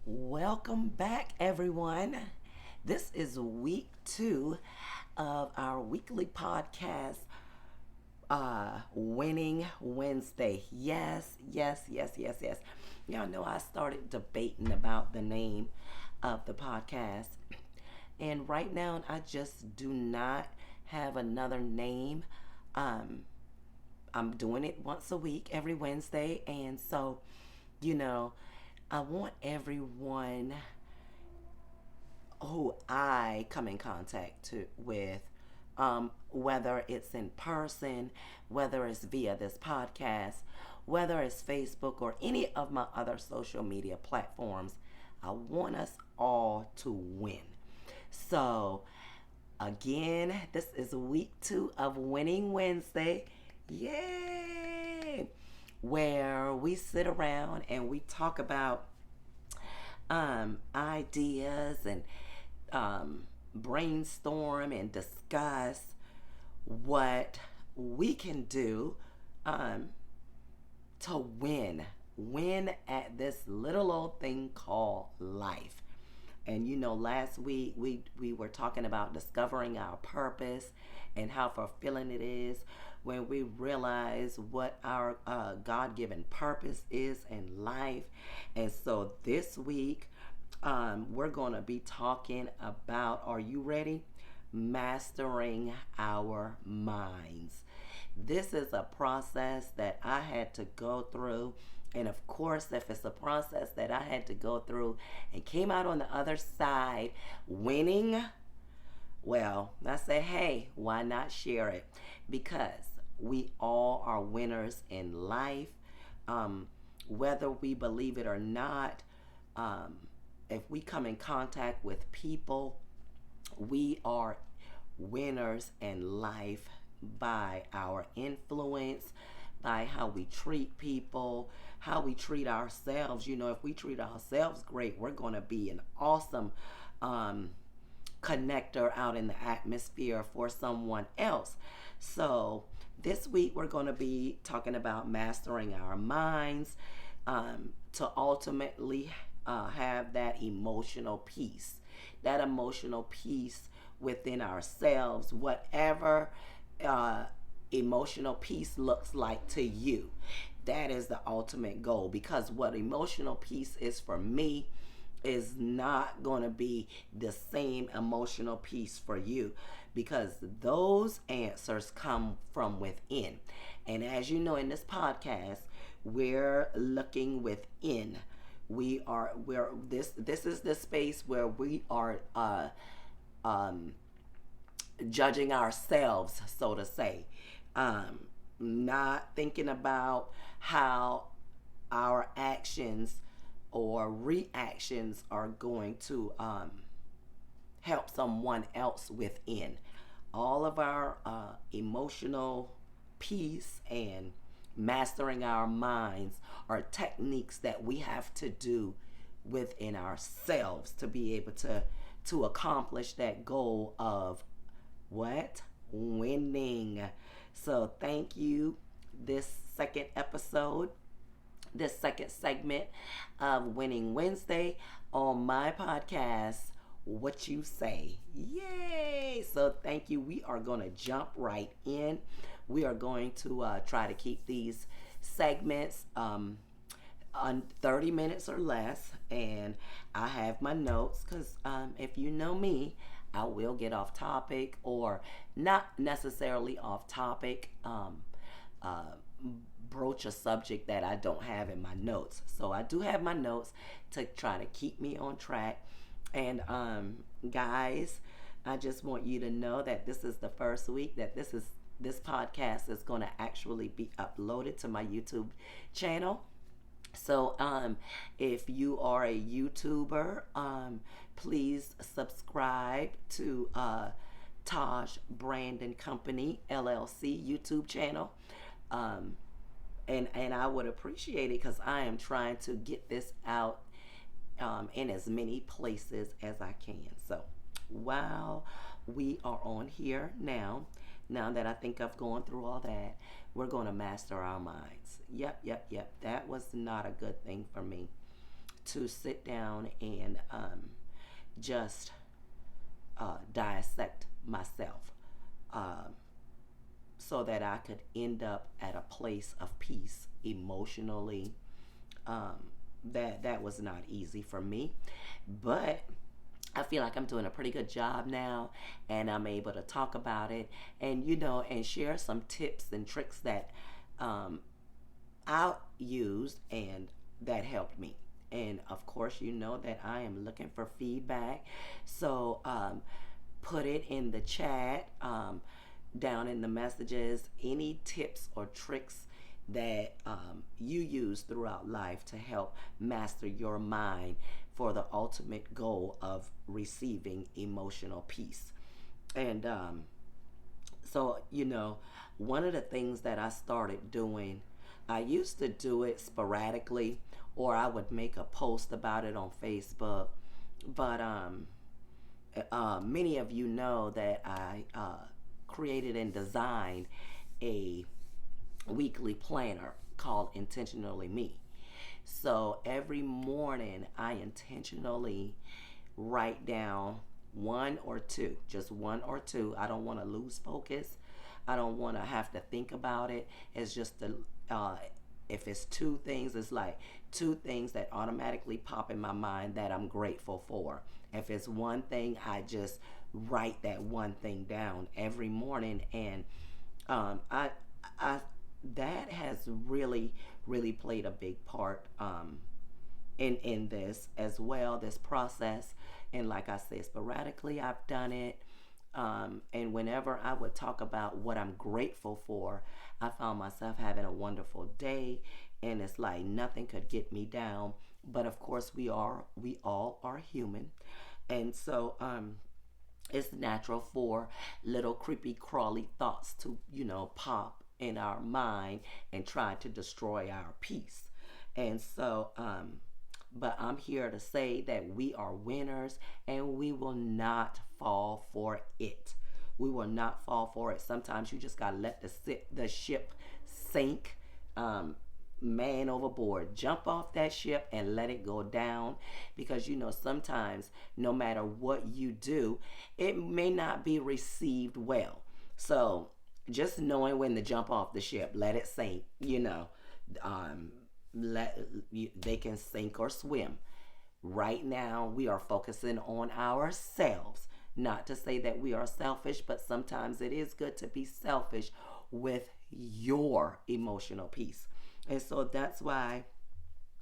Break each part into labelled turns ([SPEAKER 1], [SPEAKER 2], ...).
[SPEAKER 1] Welcome back, everyone. This is week 2 of our weekly podcast, Winning Wednesday. Yes. Y'all know I started debating about the name of the podcast, and right now I just do not have another name. Um, I'm doing it once a week, every Wednesday, and so, you know, I want everyone who I come in contact with, whether it's in person, whether it's via this podcast, whether it's Facebook or any of my other social media platforms, I want us all to win. So, again, this is week 2 of Winning Wednesday. Yay! Where we sit around and we talk about ideas and brainstorm and discuss what we can do um, to win at this little old thing called life. And last week we were talking about discovering our purpose and how fulfilling it is when we realize what our God given purpose is in life. And so this week, we're going to be talking about, are you ready? Mastering our minds. This is a process that I had to go through. And of course, if it's a process that I had to go through and came out on the other side winning, well, I say, hey, why not share it? Because we all are winners in life. Um, Whether we believe it or not, um, if we come in contact with people, we are winners in life by our influence, by how we treat people, how we treat ourselves. If we treat ourselves great, we're going to be an awesome um, connector out in the atmosphere for someone else. So, this week we're going to be talking about mastering our minds to ultimately have that emotional peace. That emotional peace within ourselves, whatever uh, emotional peace looks like to you. That is the ultimate goal, because what emotional peace is for me is not going to be the same emotional peace for you, because those answers come from within. And as you know, in this podcast, we're looking within. We're this is the space where we are um judging ourselves, so to say, um not thinking about how our actions or reactions are going to help someone else within. All of our emotional peace and mastering our minds are techniques that we have to do within ourselves to be able to accomplish that goal of what? Winning. So thank you. This second episode, this second segment of Winning Wednesday on my podcast, What You Say. Yay! So thank you. We are going to jump right in. We are going to try to keep these segments on 30 minutes or less. And I have my notes because if you know me, I will get off topic or not necessarily off topic. Uh, Broach a subject that I don't have in my notes. So I do have my notes to try to keep me on track. And guys, I just want you to know that this is the first week that this podcast is going to actually be uploaded to my YouTube channel. So, if you are a YouTuber, please subscribe to Taj Brandon Company LLC YouTube channel. Um, and I would appreciate it because I am trying to get this out in as many places as I can. So while we are on here now that I think I've gone through all that, we're going to master our minds. Yep. That was not a good thing for me to sit down and just dissect myself, um, so that I could end up at a place of peace emotionally. Um, that was not easy for me, but I feel like I'm doing a pretty good job now, and I'm able to talk about it, and and share some tips and tricks that um, I used and that helped me. And of course, you know that I am looking for feedback, so put it in the chat, down in the messages, any tips or tricks that you use throughout life to help master your mind for the ultimate goal of receiving emotional peace. And so, one of the things that I started doing, I used to do it sporadically, or I would make a post about it on Facebook. But many of you know that I created and designed a weekly planner called Intentionally Me. So every morning, I intentionally write down one or two, just one or two. I don't want to lose focus. I don't want to have to think about it. It's just if it's two things, it's like two things that automatically pop in my mind that I'm grateful for. If it's one thing, I just write that one thing down every morning, and I, I, that has really played a big part in this as well, this process. And like I said, sporadically I've done it. And whenever I would talk about what I'm grateful for, I found myself having a wonderful day, and it's like nothing could get me down. But of course, we all are human, and so it's natural for little creepy crawly thoughts to pop in our mind and try to destroy our peace. And so but I'm here to say that we are winners, and we will not fall for it. We will not fall for it. Sometimes you just got to let the ship sink. Um, Man overboard. Jump off that ship and let it go down, because sometimes no matter what you do, it may not be received well. So just knowing when to jump off the ship, let it sink, um, they can sink or swim. Right now, we are focusing on ourselves. Not to say that we are selfish, but sometimes it is good to be selfish with your emotional peace. And so that's why,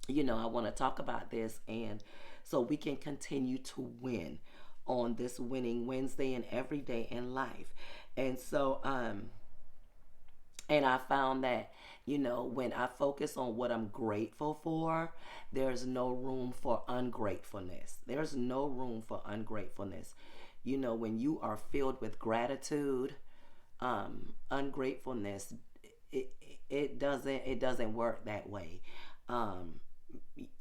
[SPEAKER 1] I want to talk about this, and so we can continue to win on this winning Wednesday and every day in life. And so, and I found that, when I focus on what I'm grateful for, there's no room for ungratefulness. There's no room for ungratefulness. When you are filled with gratitude, ungratefulness, it, it doesn't work that way. Um,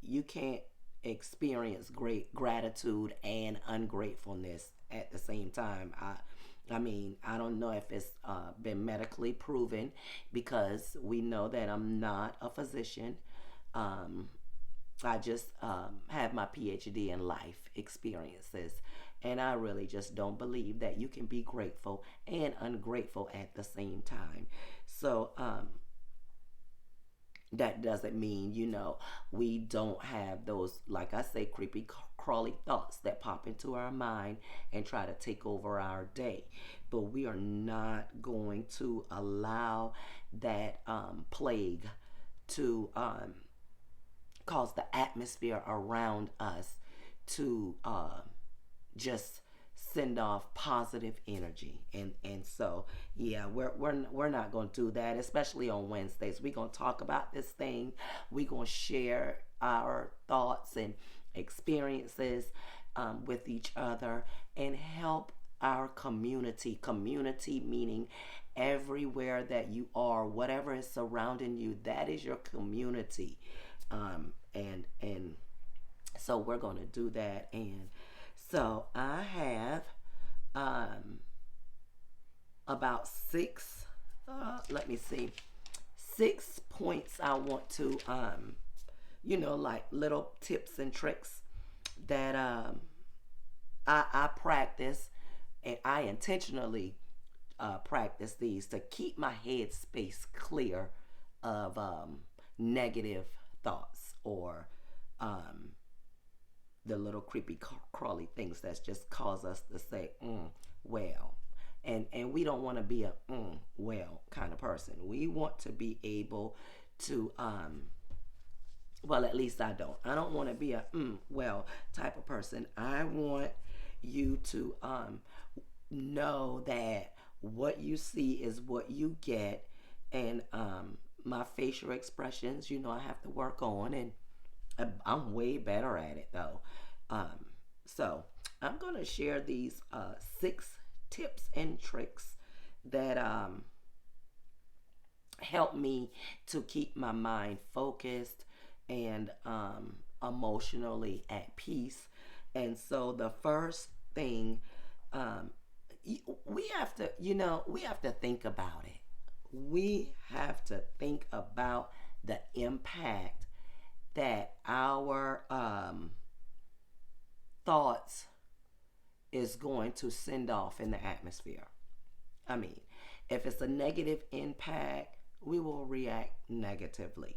[SPEAKER 1] you can't experience great gratitude and ungratefulness at the same time. I mean, I don't know if it's been medically proven, because we know that I'm not a physician. Um, I just have my PhD in life experiences. And I really just don't believe that you can be grateful and ungrateful at the same time. So, that doesn't mean, we don't have those, like I say, creepy, crawly thoughts that pop into our mind and try to take over our day. But we are not going to allow that plague to cause the atmosphere around us to just send off positive energy. And so yeah, we're not going to do that, especially on Wednesdays. We're going to talk about this thing. We're going to share our thoughts and experiences with each other, and help our community meaning everywhere that you are, whatever is surrounding you, that is your community. And so we're going to do that. And so I have about let me see, 6 points I want to like little tips and tricks that I practice, and I intentionally practice these to keep my head space clear of negative thoughts or um, the little creepy crawly things that just cause us to say, well. And we don't want to be a well kind of person. We want to be able to well, at least I don't want to be a well type of person. I want you to know that what you see is what you get, and my facial expressions, I have to work on, and I'm way better at it though. So I'm gonna share these 6 tips and tricks that help me to keep my mind focused and emotionally at peace. And so the first thing, um, we have to, we have to think about it. We have to think about the impact that our thoughts is going to send off in the atmosphere. I mean, if it's a negative impact, we will react negatively.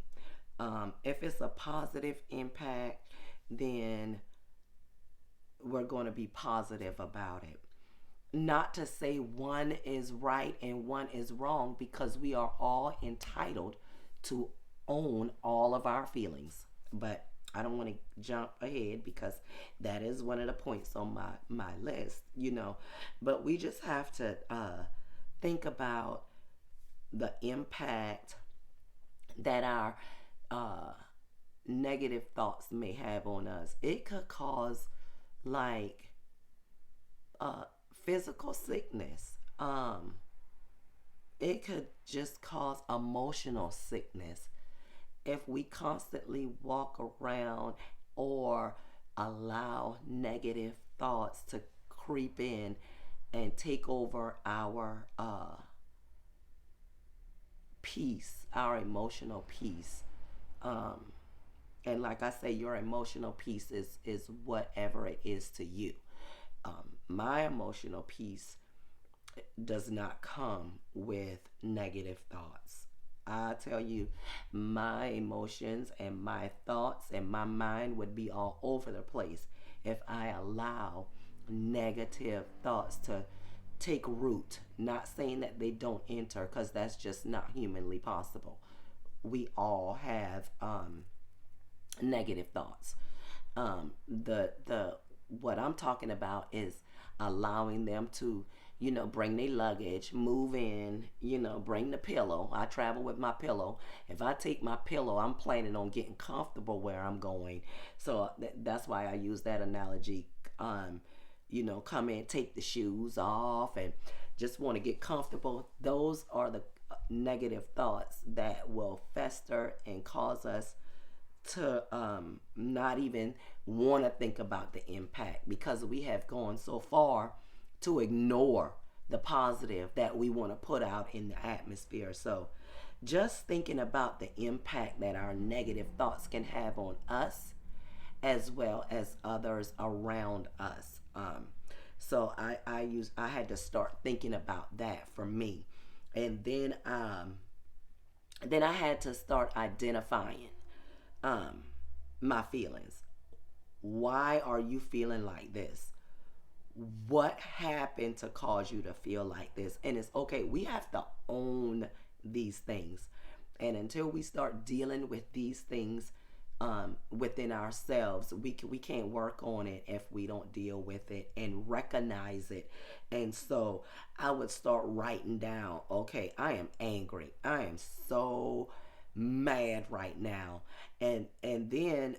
[SPEAKER 1] If it's a positive impact, then we're going to be positive about it. Not to say one is right and one is wrong, because we are all entitled to own all of our feelings. But I don't want to jump ahead because that is one of the points on my list. But we just have to think about the impact that our uh, negative thoughts may have on us. It could cause like uh, physical sickness. It could just cause emotional sickness if we constantly walk around or allow negative thoughts to creep in and take over our peace, our emotional peace. Um, and like I say, your emotional peace is whatever it is to you. My emotional peace does not come with negative thoughts. I tell you, my emotions and my thoughts and my mind would be all over the place if I allow negative thoughts to take root. Not saying that they don't enter, because that's just not humanly possible. We all have negative thoughts. The what I'm talking about is allowing them to, bring their luggage, move in, bring the pillow. I travel with my pillow. If I take my pillow, I'm planning on getting comfortable where I'm going. So that's why I use that analogy. Come in, take the shoes off, and just want to get comfortable. Those are the negative thoughts that will fester and cause us to not even want to think about the impact, because we have gone so far to ignore the positive that we want to put out in the atmosphere. So just thinking about the impact that our negative thoughts can have on us as well as others around us. So I had to start thinking about that for me, and then I had to start identifying um, my feelings. Why are you feeling like this? What happened to cause you to feel like this? And it's okay. We have to own these things. And until we start dealing with these things within ourselves, we can't work on it if we don't deal with it and recognize it. And so I would start writing down, okay, I am angry. I am so mad right now. And then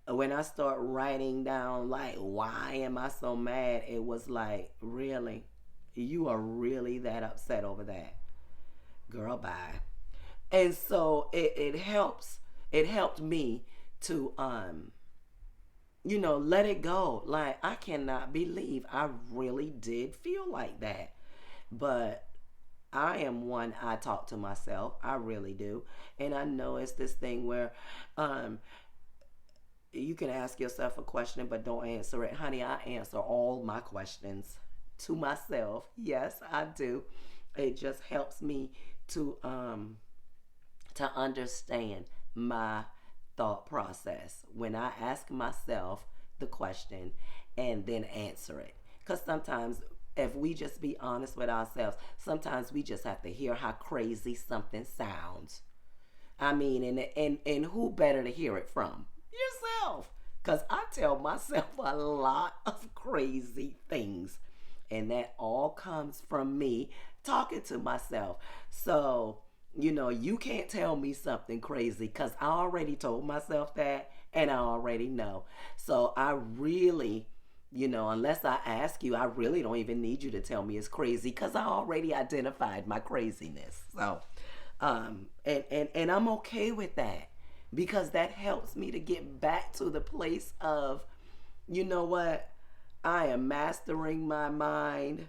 [SPEAKER 1] when I start writing down, like, why am I so mad? It was like, really? You are really that upset over that? Girl, bye. And so it helps. It helped me to let it go. Like, I cannot believe I really did feel like that. But I am one, I talk to myself. I really do. And I know it's this thing where um you can ask yourself a question but don't answer it. Honey, I answer all my questions to myself. Yes, I do. It just helps me to understand my thought process when I ask myself the question and then answer it. Because sometimes, if we just be honest with ourselves, sometimes we just have to hear how crazy something sounds. I mean, and who better to hear it from? Yourself. Because I tell myself a lot of crazy things. And that all comes from me talking to myself. So, you can't tell me something crazy because I already told myself that and I already know. So I really, unless I ask you, I really don't even need you to tell me it's crazy because I already identified my craziness. So, and I'm okay with that because that helps me to get back to the place of, you know what, I am mastering my mind.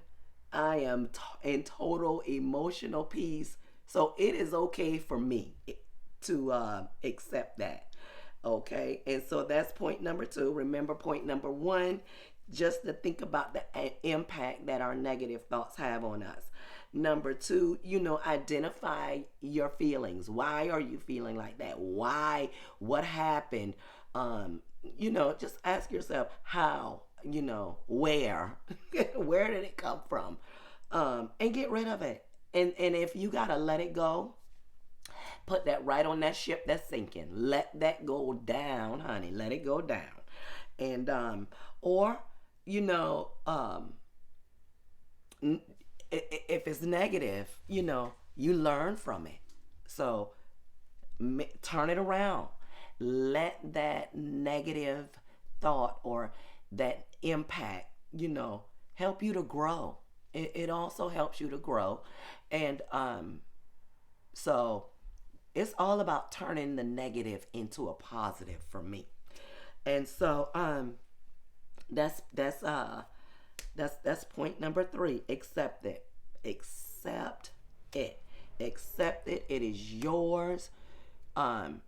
[SPEAKER 1] I am in total emotional peace. So it is okay for me to accept that. Okay. And so that's point number two. Remember, point number one, just to think about the impact that our negative thoughts have on us. Number two, identify your feelings. Why are you feeling like that? Why? What happened? Just ask yourself how, where, where did it come from? And get rid of it. And if you gotta let it go, put that right on that ship that's sinking. Let that go down, honey. Let it go down. And or you know, if it's negative, you learn from it. So turn it around. Let that negative thought or that impact, help you to grow. It also helps you to grow. And so it's all about turning the negative into a positive for me. And so that's that's uh that's point number three. Accept it. Accept it. Accept it. It is yours. Um,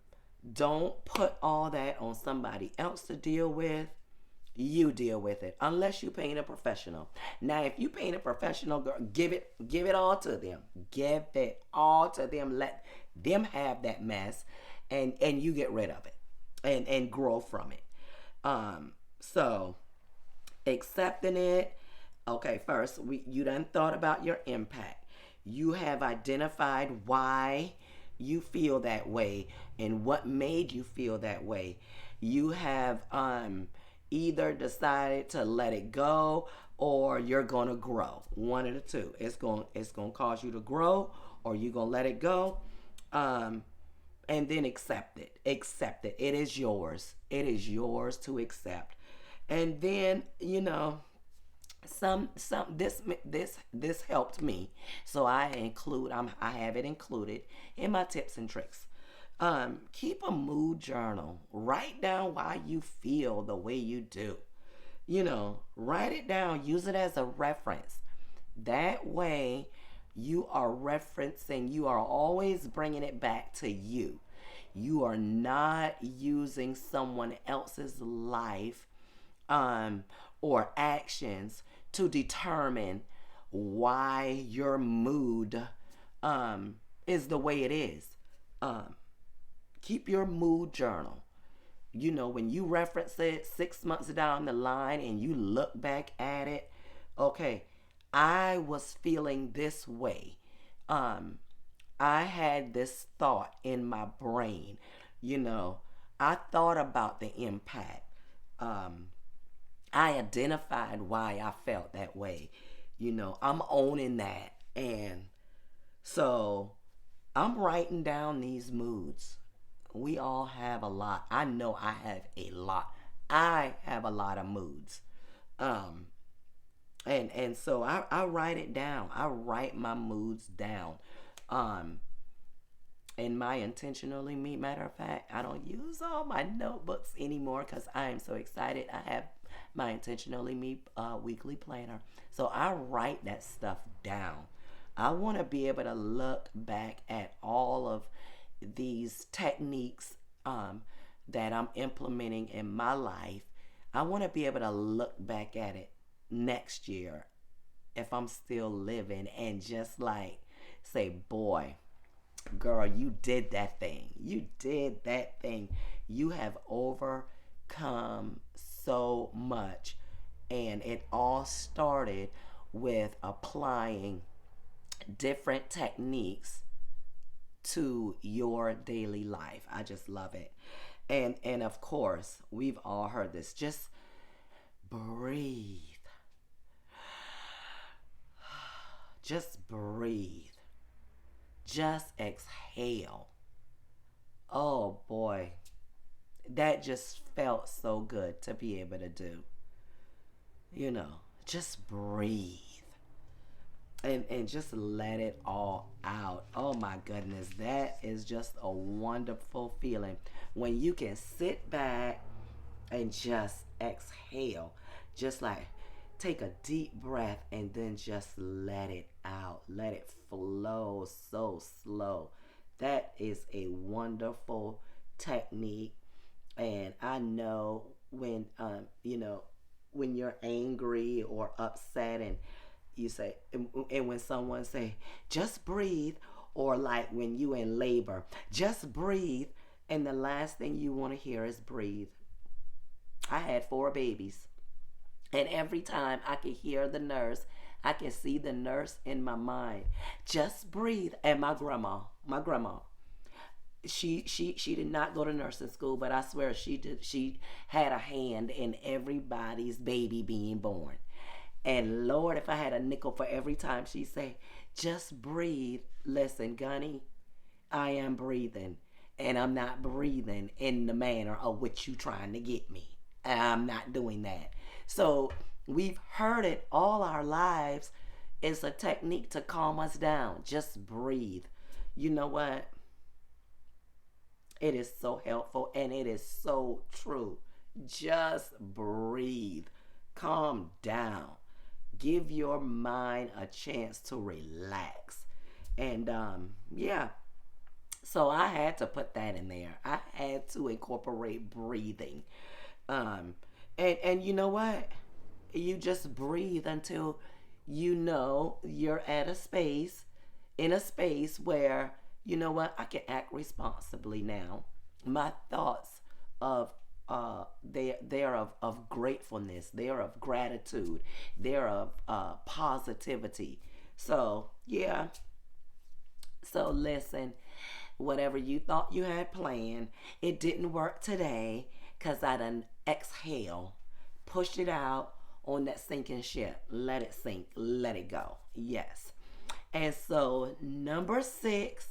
[SPEAKER 1] don't put all that on somebody else to deal with. You deal with it unless you paying a professional. Now, if you paying a professional, girl, give it all to them. Give it all to them. Let them have that mess, and you get rid of it, and grow from it. So accepting it. Okay, first you done thought about your impact. You have identified why you feel that way and what made you feel that way. You have either decided to let it go or you're gonna grow. One of the two. It's gonna cause you to grow or you're gonna let it go. Um, and then accept it. Accept it. It is yours. It is yours to accept. And then, some this helped me. So I have it included in my tips and tricks. Keep a mood journal. Write down why you feel the way you do. Write it down. Use it as a reference. That way, you are referencing, you are always bringing it back to you. You are not using someone else's life um, or actions to determine why your mood is the way it is. Um, Keep your mood journal. When you reference it 6 months down the line and you look back at it, okay, I was feeling this way. Um, I had this thought in my brain. You know, I thought about the impact. Um, I identified why I felt that way. I'm owning that. And so I'm writing down these moods. We all have a lot. I know I have a lot. I have a lot of moods. Um, and so I write it down. I write my moods down. Um, and my intentionally me, matter of fact, I don't use all my notebooks anymore because I am so excited. I have my intentionally me weekly planner. So I write that stuff down. I want to be able to look back at all of these techniques that I'm implementing in my life. I want to be able to look back at it next year if I'm still living and just like say, boy, girl, you did that thing. You did that thing. You have overcome so much. And it all started with applying different techniques to your daily life. I just love it. And of course, we've all heard this. Just breathe. Just breathe. Just exhale. Oh boy. That just felt so good to be able to do. Just breathe. And just let it all out. Oh my goodness, that is just a wonderful feeling when you can sit back and just exhale, just like take a deep breath and then just let it out, let it flow so slow. That is a wonderful technique. And I know when you're angry or upset and you say, and when someone say just breathe, or like when you in labor, just breathe, and the last thing you want to hear is breathe. I had 4 babies, and every time I could hear the nurse, I can see the nurse in my mind, just breathe. And my grandma, she did not go to nursing school, but I swear she had a hand in everybody's baby being born. And Lord, if I had a nickel for every time she say, just breathe. Listen, Gunny, I am breathing. And I'm not breathing in the manner of what you trying to get me. I'm not doing that. So we've heard it all our lives. It's a technique to calm us down. Just breathe. You know what? It is so helpful and it is so true. Just breathe. Calm down. Give your mind a chance to relax. And yeah, so I had to put that in there. I had to incorporate breathing. And you know what? You just breathe until you're at a space, in a space where, you know what, I can act responsibly now. My thoughts of they are of gratefulness, they are of gratitude, they're of positivity. So yeah, so listen, whatever you thought you had planned, it didn't work today because I done exhale, pushed it out on that sinking ship. Let it sink, let it go. Yes. And so, number 6,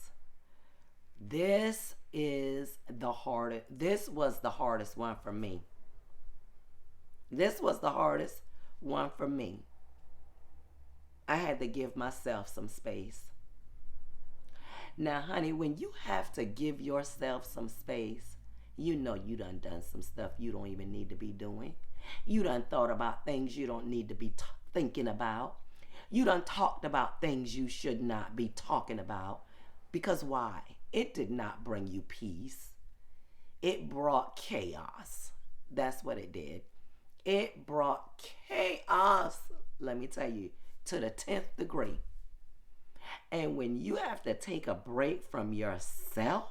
[SPEAKER 1] this is the hardest. This was the hardest one for me. This was the hardest one for me. I had to give myself some space. Now, honey, when you have to give yourself some space, you done some stuff you don't even need to be doing. You done thought about things you don't need to be thinking about. You done talked about things you should not be talking about. Because why? It did not bring you peace. It brought chaos. That's what it did. It brought chaos, let me tell you, to the 10th degree. And when you have to take a break from yourself,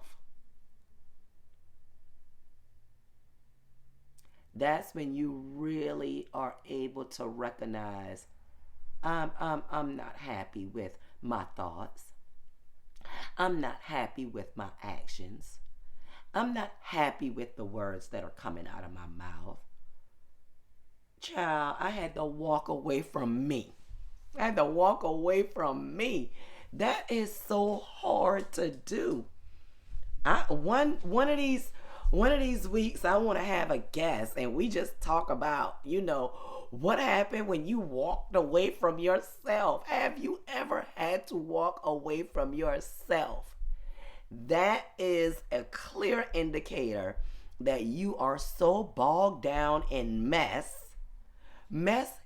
[SPEAKER 1] that's when you really are able to recognize I'm not happy with my thoughts. I'm not happy with my actions. I'm not happy with the words that are coming out of my mouth. Child, I had to walk away from me. I had to walk away from me. That is so hard to do. One of these weeks I want to have a guest and we just talk about, what happened when you walked away from yourself. Have you ever had to walk away from yourself? That is a clear indicator that you are so bogged down in mess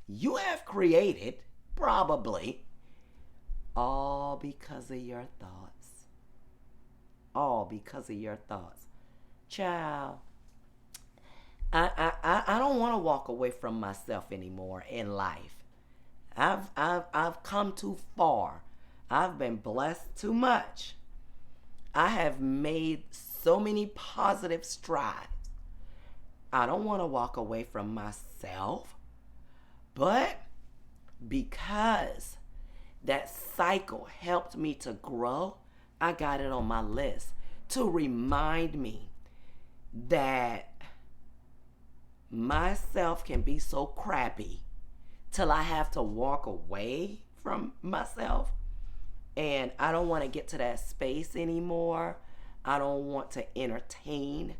[SPEAKER 1] you have created, probably, All because of your thoughts. All because of your thoughts. Child, I don't want to walk away from myself anymore in life. I've come too far. I've been blessed too much. I have made so many positive strides. I don't want to walk away from myself, but because that cycle helped me to grow, I got it on my list to remind me that myself can be so crappy till I have to walk away from myself. And I don't want to get to that space anymore. I don't want to entertain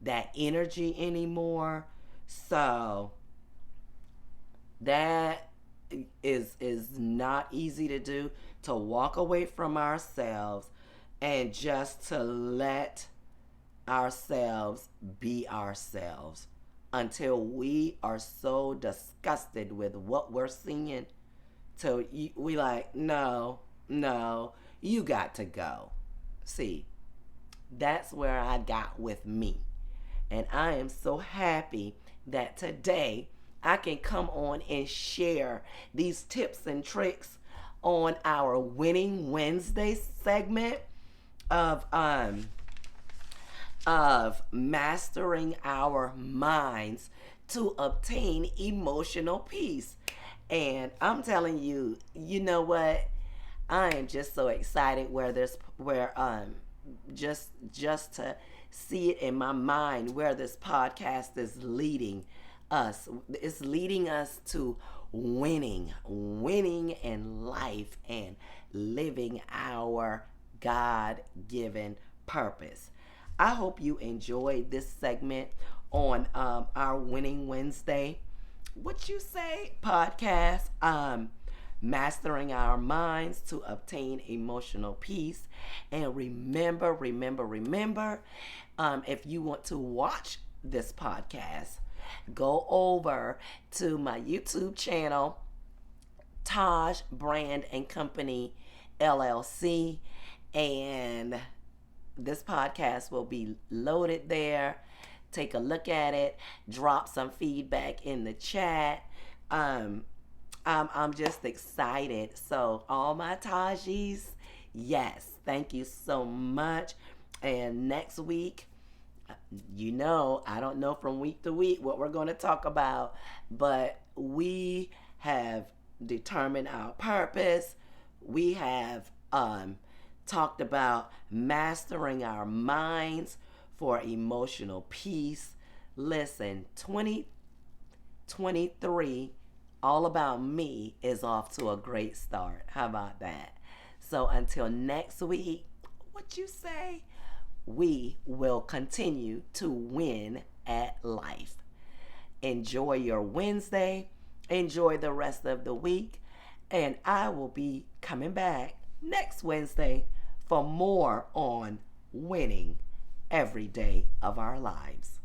[SPEAKER 1] that energy anymore. So that is not easy to do, to walk away from ourselves and just to let ourselves be ourselves until we are so disgusted with what we're seeing till we like, no, you got to go. See, that's where I got with me. And I am so happy that today I can come on and share these tips and tricks on our Winning Wednesday segment of mastering our minds to obtain emotional peace. And I'm telling you, you know what? I am just so excited just to see it in my mind where this podcast is leading us. It's leading us to winning in life and living our God-given purpose. I hope you enjoyed this segment on our Winning Wednesday, what you say, podcast, mastering our minds to obtain emotional peace. And remember, if you want to watch this podcast, go over to my YouTube channel, Taj Brand and Company LLC, and this podcast will be loaded there. Take a look at it, drop some feedback in the chat. I'm just excited. So all my Tajis, yes, thank you so much. And next week, I don't know from week to week what we're going to talk about, but we have determined our purpose. We have talked about mastering our minds for emotional peace. Listen, 2023, all about me, is off to a great start. How about that? So until next week, what you say? We will continue to win at life. Enjoy your Wednesday. Enjoy the rest of the week. And I will be coming back next Wednesday for more on winning every day of our lives.